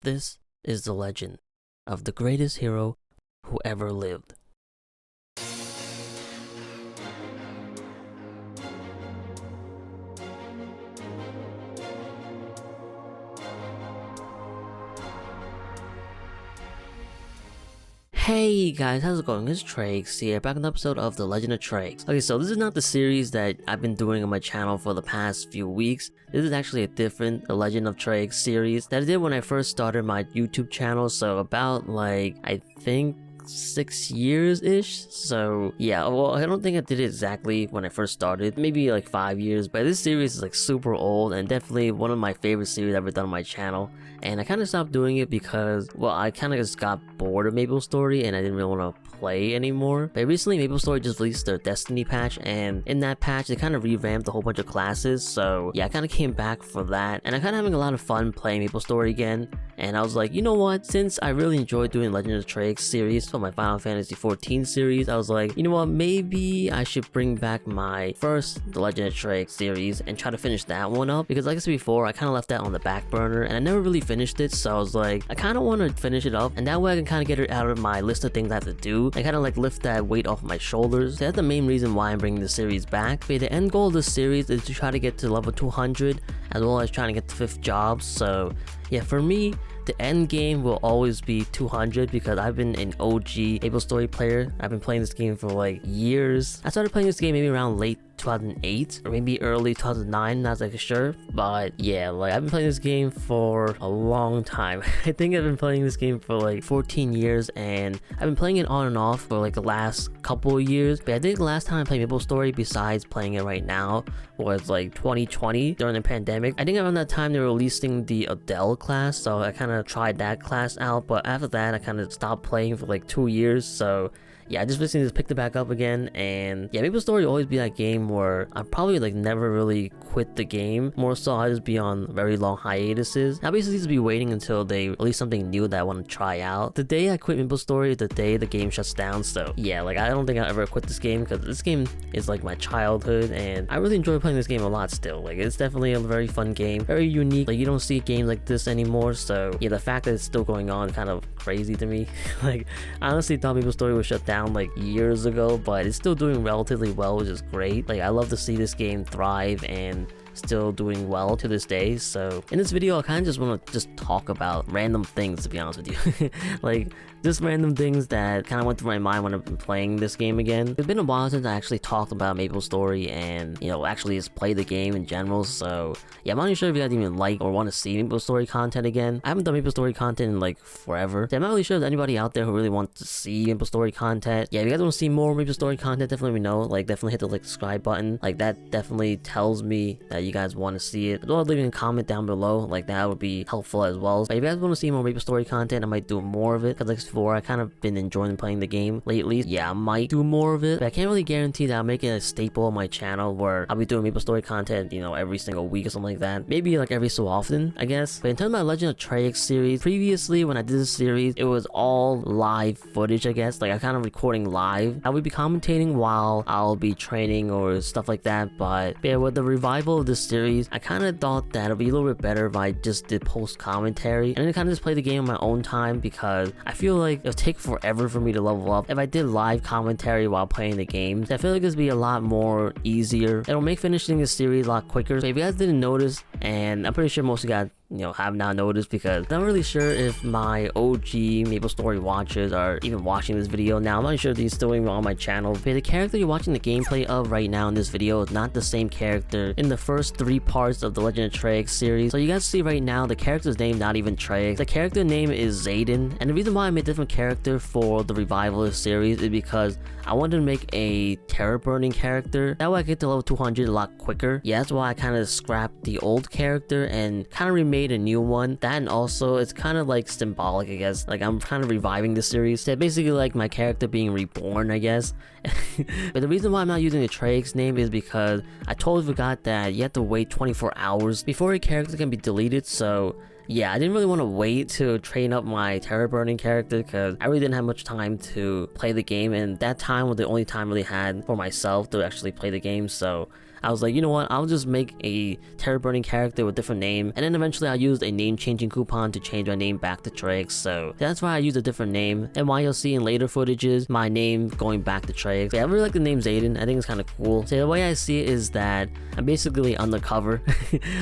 This is the legend of the greatest hero who ever lived. Hey guys, how's it going? It's Trieyx here, back on an episode of The Legend of Trieyx. Okay, so this is not the series that I've been doing on my channel for the past few weeks. This is actually a different The Legend of Trieyx series that I did when I first started my YouTube channel, so about I think 6 years-ish. So yeah, well, I don't think I did it exactly when I first started, maybe 5 years, but this series is super old and definitely one of my favorite series I've ever done on my channel. And I kind of stopped doing it because, well, I kind of just got bored of MapleStory and I didn't really want to play anymore. But recently MapleStory just released their Destiny patch, and in that patch they kind of revamped a whole bunch of classes, so yeah, I kind of came back for that, and I'm kind of having a lot of fun playing MapleStory again. And I was like, you know what, since I really enjoyed doing Legend of Trieyx series for my Final Fantasy XIV series, I was like, you know what, maybe I should bring back my first The Legend of Trieyx series and try to finish that one up, because like I said before, I kind of left that on the back burner and I never really finished it. So I was like, I kind of want to finish it up, and that way I can kind of get it out of my list of things I have to do and kind of lift that weight off my shoulders. So that's the main reason why I'm bringing the series back. But the end goal of this series is to try to get to level 200, as well as trying to get the 5th job. So yeah, for me, the end game will always be 200 because I've been an OG MapleStory player. I've been playing this game for years. I started playing this game maybe around late 2008 or maybe early 2009, not sure, but yeah, I've been playing this game for a long time. I think I've been playing this game for 14 years, and I've been playing it on and off for the last couple of years. But I think the last time I played MapleStory, besides playing it right now, was 2020 during the pandemic. I think around that time they were releasing the Adele class, so I kind of tried that class out, but after that I kind of stopped playing for 2 years. So yeah, I just recently just picked it back up again, and yeah, MapleStory will always be that game where I probably never really quit the game. More so, I just be on very long hiatuses. I basically just be waiting until they release something new that I want to try out. The day I quit MapleStory is the day the game shuts down. So yeah, I don't think I'll ever quit this game, because this game is my childhood, and I really enjoy playing this game a lot still. It's definitely a very fun game, very unique. You don't see a game like this anymore. So yeah, the fact that it's still going on kind of crazy to me. I honestly thought MapleStory was shut down years ago, but it's still doing relatively well, which is great. I love to see this game thrive and still doing well to this day. So in this video I kind of just want to talk about random things, to be honest with you. Just random things that kind of went through my mind when I've been playing this game again. It's been a while since I actually talked about MapleStory and actually just play the game in general. So yeah, I'm not even sure if you guys even or want to see MapleStory content again. I haven't done MapleStory content in forever, so I'm not really sure if there's anybody out there who really wants to see MapleStory content. Yeah, if you guys want to see more MapleStory content, definitely let me know. Definitely hit the subscribe button. That definitely tells me that you guys want to see it. As well as leaving a comment down below, that would be helpful as well. But if you guys want to see more MapleStory content, I might do more of it, because before I kind of been enjoying playing the game lately. Yeah, I might do more of it, but I can't really guarantee that I'll make it a staple of my channel where I'll be doing MapleStory content, every single week or something like that. Maybe every so often, I guess. But in terms of my Legend of Trieyx series, previously when I did this series, it was all live footage, I guess. I kind of recording live. I would be commentating while I'll be training or stuff like that. But yeah, with the revival of this series, I kind of thought that it'd be a little bit better if I just did post commentary and then kind of just play the game on my own time, because I feel it'll take forever for me to level up if I did live commentary while playing the games. I feel it'd be a lot more easier. It'll make finishing the series a lot quicker. So if you guys didn't notice, and I'm pretty sure most of you guys have not noticed, because I'm not really sure if my OG MapleStory watchers are even watching this video now. I'm not sure if they're still even on my channel. But the character you're watching the gameplay of right now in this video is not the same character in the first 3 parts of the Legend of Trieyx series. So you guys see right now, the character's name not even Trieyx. The character name is Zayden, and the reason why I made a different character for the revival of the series is because I wanted to make a terror burning character. That way I get to level 200 a lot quicker. Yeah, that's why I kind of scrapped the old character and kind of remade a new one. That, and also it's kind of symbolic, I guess. I'm kind of reviving the series. So basically my character being reborn, I guess. But the reason why I'm not using the Trieyx name is because I totally forgot that you have to wait 24 hours before a character can be deleted. So yeah, I didn't really want to wait to train up my terror burning character, because I really didn't have much time to play the game, and that time was the only time I really had for myself to actually play the game. So I I was like, you know what, I'll just make a terror burning character with different name, and then eventually I used a name changing coupon to change my name back to Trieyx. So that's why I used a different name, and why you'll see in later footages my name going back to Trieyx. Yeah, I really like the name Zayden. I think it's kind of cool. So the way I see it is that I'm basically undercover.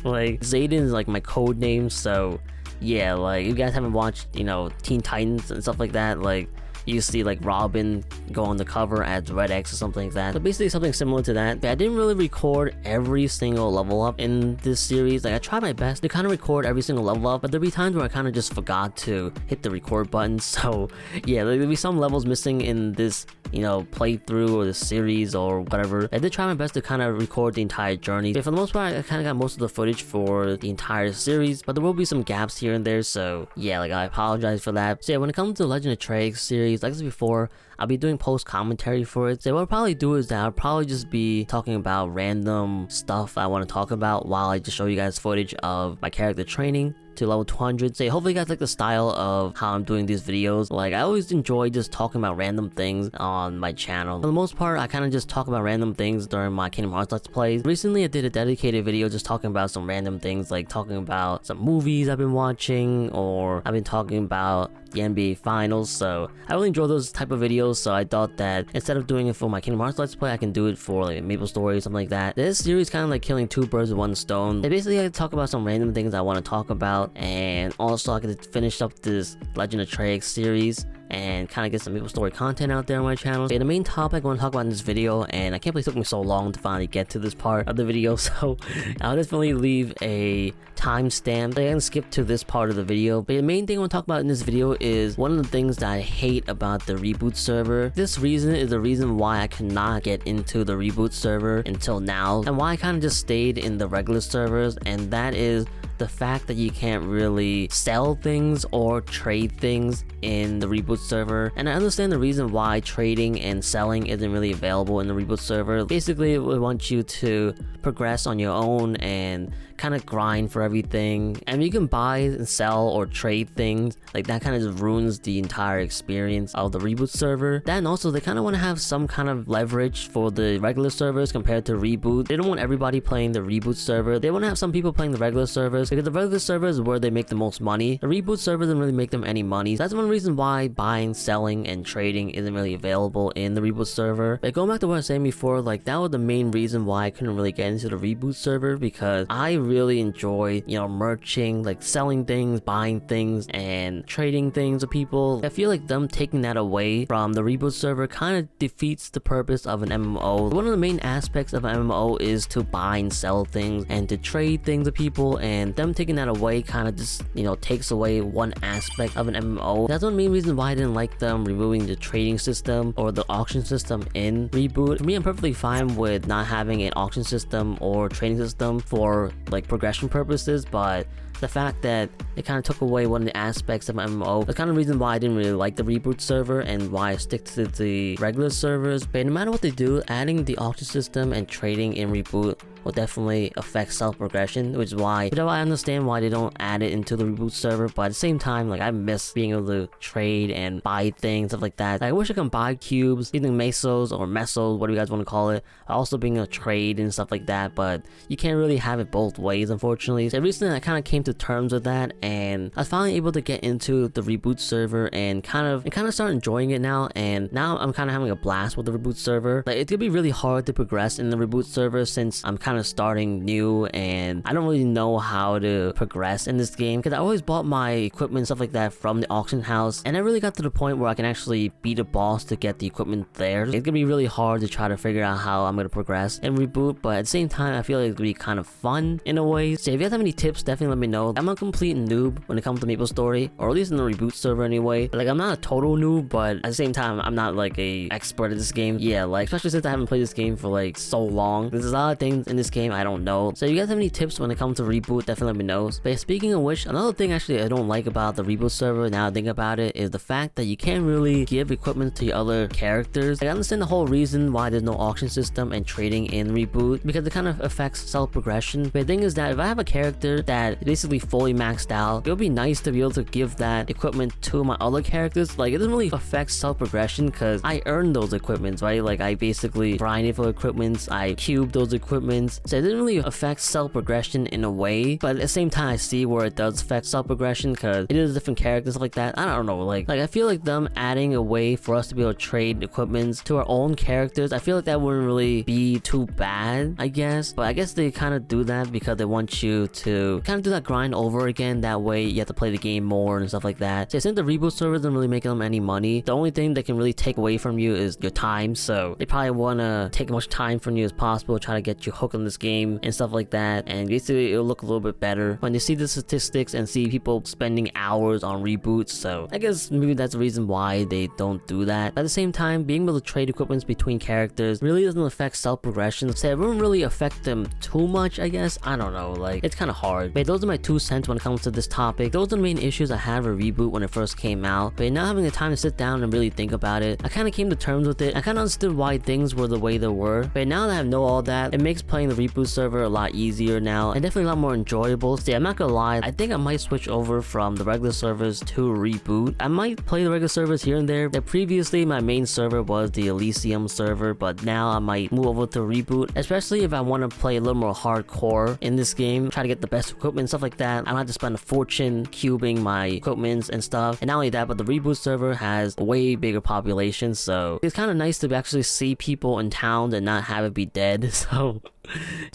Like Zayden is like my code name. So yeah, like if you guys haven't watched, you know, Teen Titans and stuff like that, like you see like Robin go on the cover as Red X or something like that. So basically something similar to that. But I didn't really record every single level up in this series. Like I tried my best to kind of record every single level up, but there'd be times where I kind of just forgot to hit the record button. So yeah, there'd be some levels missing in this, you know, playthrough or the series or whatever. I did try my best to kind of record the entire journey. But for the most part, I kind of got most of the footage for the entire series, but there will be some gaps here and there. So yeah, like I apologize for that. So yeah, when it comes to the Legend of Trieyx series, like I said before, I'll be doing post commentary for it. So what I'll probably do is that I'll probably just be talking about random stuff I want to talk about while I just show you guys footage of my character training to level 200. So hopefully you guys like the style of how I'm doing these videos. Like I always enjoy just talking about random things on my channel. For the most part, I kind of just talk about random things during my Kingdom Hearts Let's Plays. Recently I did a dedicated video just talking about some random things, like talking about some movies I've been watching, or I've been talking about the NBA Finals. So I really enjoy those type of videos, so I thought that instead of doing it for my Kingdom Hearts Let's Play, I can do it for like MapleStory or something like that. This series kind of like killing two birds with one stone. They basically like talk about some random things I want to talk about, and also I could finish up this Legend of Trieyx series and kind of get some MapleStory content out there on my channel. Okay, the main topic I want to talk about in this video, and I can't believe it took me so long to finally get to this part of the video, so I'll definitely leave a timestamp. I can skip to this part of the video. But the main thing I want to talk about in this video is one of the things that I hate about the reboot server. This reason is the reason why I cannot get into the reboot server until now, and why I kind of just stayed in the regular servers, and that is the fact that you can't really sell things or trade things in the reboot server. And I understand the reason why trading and selling isn't really available in the reboot server. Basically, we want you to progress on your own and kind of grind for everything, and you can buy and sell or trade things. Like that kind of just ruins the entire experience of the reboot server. Then also they kind of want to have some kind of leverage for the regular servers compared to reboot. They don't want everybody playing the reboot server. They want to have some people playing the regular servers, because the regular servers is where they make the most money. The reboot server doesn't really make them any money. So that's one reason why buying, selling, and trading isn't really available in the reboot server. But going back to what I was saying before, like that was the main reason why I couldn't really get into the reboot server, because I really enjoy, you know, merching, like selling things, buying things, and trading things with people. I feel like them taking that away from the reboot server kind of defeats the purpose of an MMO. One of the main aspects of an MMO is to buy and sell things and to trade things with people, and them taking that away kind of just, you know, takes away one aspect of an MMO. That's one main reason why I didn't like them removing the trading system or the auction system in reboot. For me, I'm perfectly fine with not having an auction system or trading system for like progression purposes, but the fact that it kind of took away one of the aspects of MMO, the kind of reason why I didn't really like the reboot server and why I stick to the regular servers. But no matter what they do, adding the auction system and trading in reboot will definitely affect self-progression, which is why, I understand why they don't add it into the reboot server. But at the same time, like I miss being able to trade and buy things, stuff like that. Like, I wish I could buy cubes, either MESOS or MESOS, whatever you guys want to call it, also being a trade and stuff like that, but you can't really have it both ways, unfortunately. So recently I kind of came to terms with that, and I was finally able to get into the reboot server and kind of start enjoying it now. And now I'm kind of having a blast with the reboot server. Like, it's gonna be really hard to progress in the reboot server since I'm kind of starting new and I don't really know how to progress in this game, because I always bought my equipment and stuff like that from the auction house, and I really got to the point where I can actually beat a boss to get the equipment there. It's gonna be really hard to try to figure out how I'm gonna progress in reboot, but at the same time I feel like it's gonna be kind of fun in a way. So if you guys have any tips, definitely let me know. I'm a complete noob when it comes to MapleStory, or at least in the reboot server anyway. Like, I'm not a total noob, but at the same time I'm not like a expert at this game. Yeah, like especially since I haven't played this game for like so long. There's a lot of things in this game I don't know. So if you guys have any tips when it comes to reboot, definitely let me know. But speaking of which, another thing actually I don't like about the reboot server, now I think about it, is the fact that you can't really give equipment to your other characters. Like, I understand the whole reason why there's no auction system and trading in reboot, because it kind of affects self-progression. But the thing is that if I have a character that basically fully maxed out, it would be nice to be able to give that equipment to my other characters. Like, it doesn't really affect self-progression because I earned those equipments, right? Like, I basically grinded for equipments, I cubed those equipments, equipments. So it didn't really affect self-progression in a way, but at the same time I see where it does affect self-progression because it is different characters, stuff like that. I don't know, like I feel like them adding a way for us to be able to trade equipments to our own characters, I feel like that wouldn't really be too bad, I guess. But I guess they kind of do that because they want you to kind of do that grind over again. That way you have to play the game more and stuff like that. So since the reboot server doesn't really make them any money, the only thing they can really take away from you is your time. So they probably want to take as much time from you as possible, try to get you hooked on this game and stuff like that, and basically it'll look a little bit better when you see the statistics and see people spending hours on reboots. So I guess maybe that's the reason why they don't do that. At the same time, being able to trade equipments between characters really doesn't affect self-progression, so it wouldn't really affect them too much, I guess. I don't know, like it's kind of hard. But those are my 2 cents when it comes to this topic. Those are the main issues I had with Reboot when it first came out, but now having the time to sit down and really think about it, I kind of came to terms with it. I kind of understood why things were the way they were, but now that I know all that, it makes playing the Reboot server a lot easier now and definitely a lot more enjoyable. See, I'm not gonna lie, I think I might switch over from the regular servers to Reboot. I might play the regular servers here and there. Previously my main server was the Elysium server, but now I might move over to Reboot, especially if I want to play a little more hardcore in this game, try to get the best equipment and stuff like that. I don't have to spend a fortune cubing my equipments and stuff. And not only that, but the Reboot server has a way bigger population, so it's kind of nice to actually see people in town and not have it be dead. So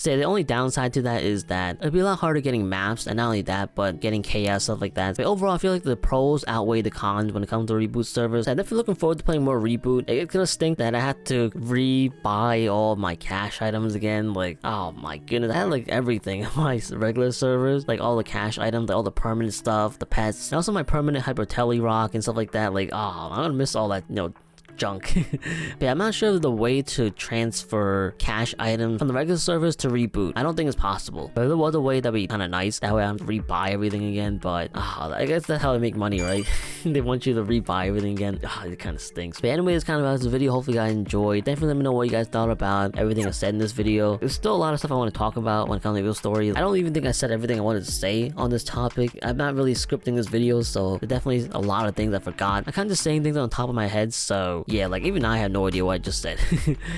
the only downside to that is that it'd be a lot harder getting maps, and not only that, but getting chaos, stuff like that. But overall, I feel like the pros outweigh the cons when it comes to Reboot servers. I'm definitely looking forward to playing more Reboot. It's gonna stink that I had to re-buy all my cash items again. Like, oh my goodness, I had like everything on my regular servers, like all the cash items, like all the permanent stuff, the pets, and also my permanent Hypertelly rock and stuff like that. Like, oh, I'm gonna miss all that, junk. But I'm not sure the way to transfer cash items from the regular servers to Reboot. I don't think it's possible, but if there was a way, that'd be kind of nice. That way I don't have to rebuy everything again. But I guess that's how they make money, right? They want you to rebuy everything again. It kind of stinks. But anyway, it's kind of about this video. Hopefully you guys enjoyed. Definitely let me know what you guys thought about everything I said in this video. There's still a lot of stuff I want to talk about when it comes to MapleStory. I don't even think I said everything I wanted to say on this topic. I'm not really scripting this video, so there's definitely a lot of things I forgot. I kind of just saying things on top of my head, so yeah, like even I have no idea what I just said.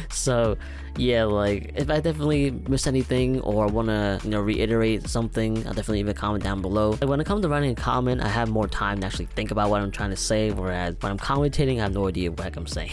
So yeah, like if I definitely missed anything or want to reiterate something, I'll definitely leave a comment down below. Like when it comes to writing a comment, I have more time to actually think about what I'm trying to say, whereas when I'm commentating, I have no idea what the heck I'm saying.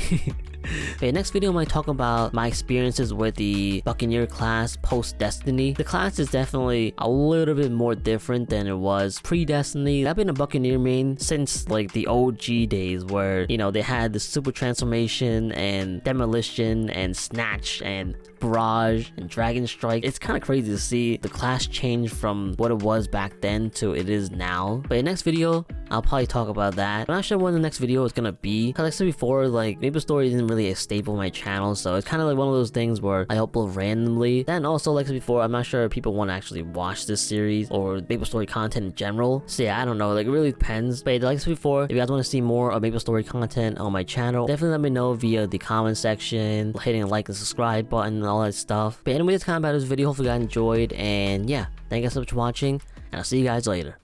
Okay, next video I might talk about my experiences with the Buccaneer class post-Destiny. The class is definitely a little bit more different than it was pre-Destiny. I've been a Buccaneer main since like the OG days where, they had the super transformation and demolition and snatch and barrage and dragon strike. It's kind of crazy to see the class change from what it was back then to it is now. But in the next video, I'll probably talk about that. I'm not sure when the next video is gonna be, because like I said before, like MapleStory isn't really a staple of my channel, so it's kind of like one of those things where I upload randomly. Then also, like I said before, I'm not sure if people want to actually watch this series or MapleStory content in general. So yeah, I don't know, like it really depends. But like I said before, if you guys want to see more of MapleStory content on my channel, definitely let me know via the comment section, hitting the like and subscribe button and all that stuff. But anyway, that's kind of about this video. Hopefully you guys enjoyed, and yeah, thank you guys so much for watching, and I'll see you guys later.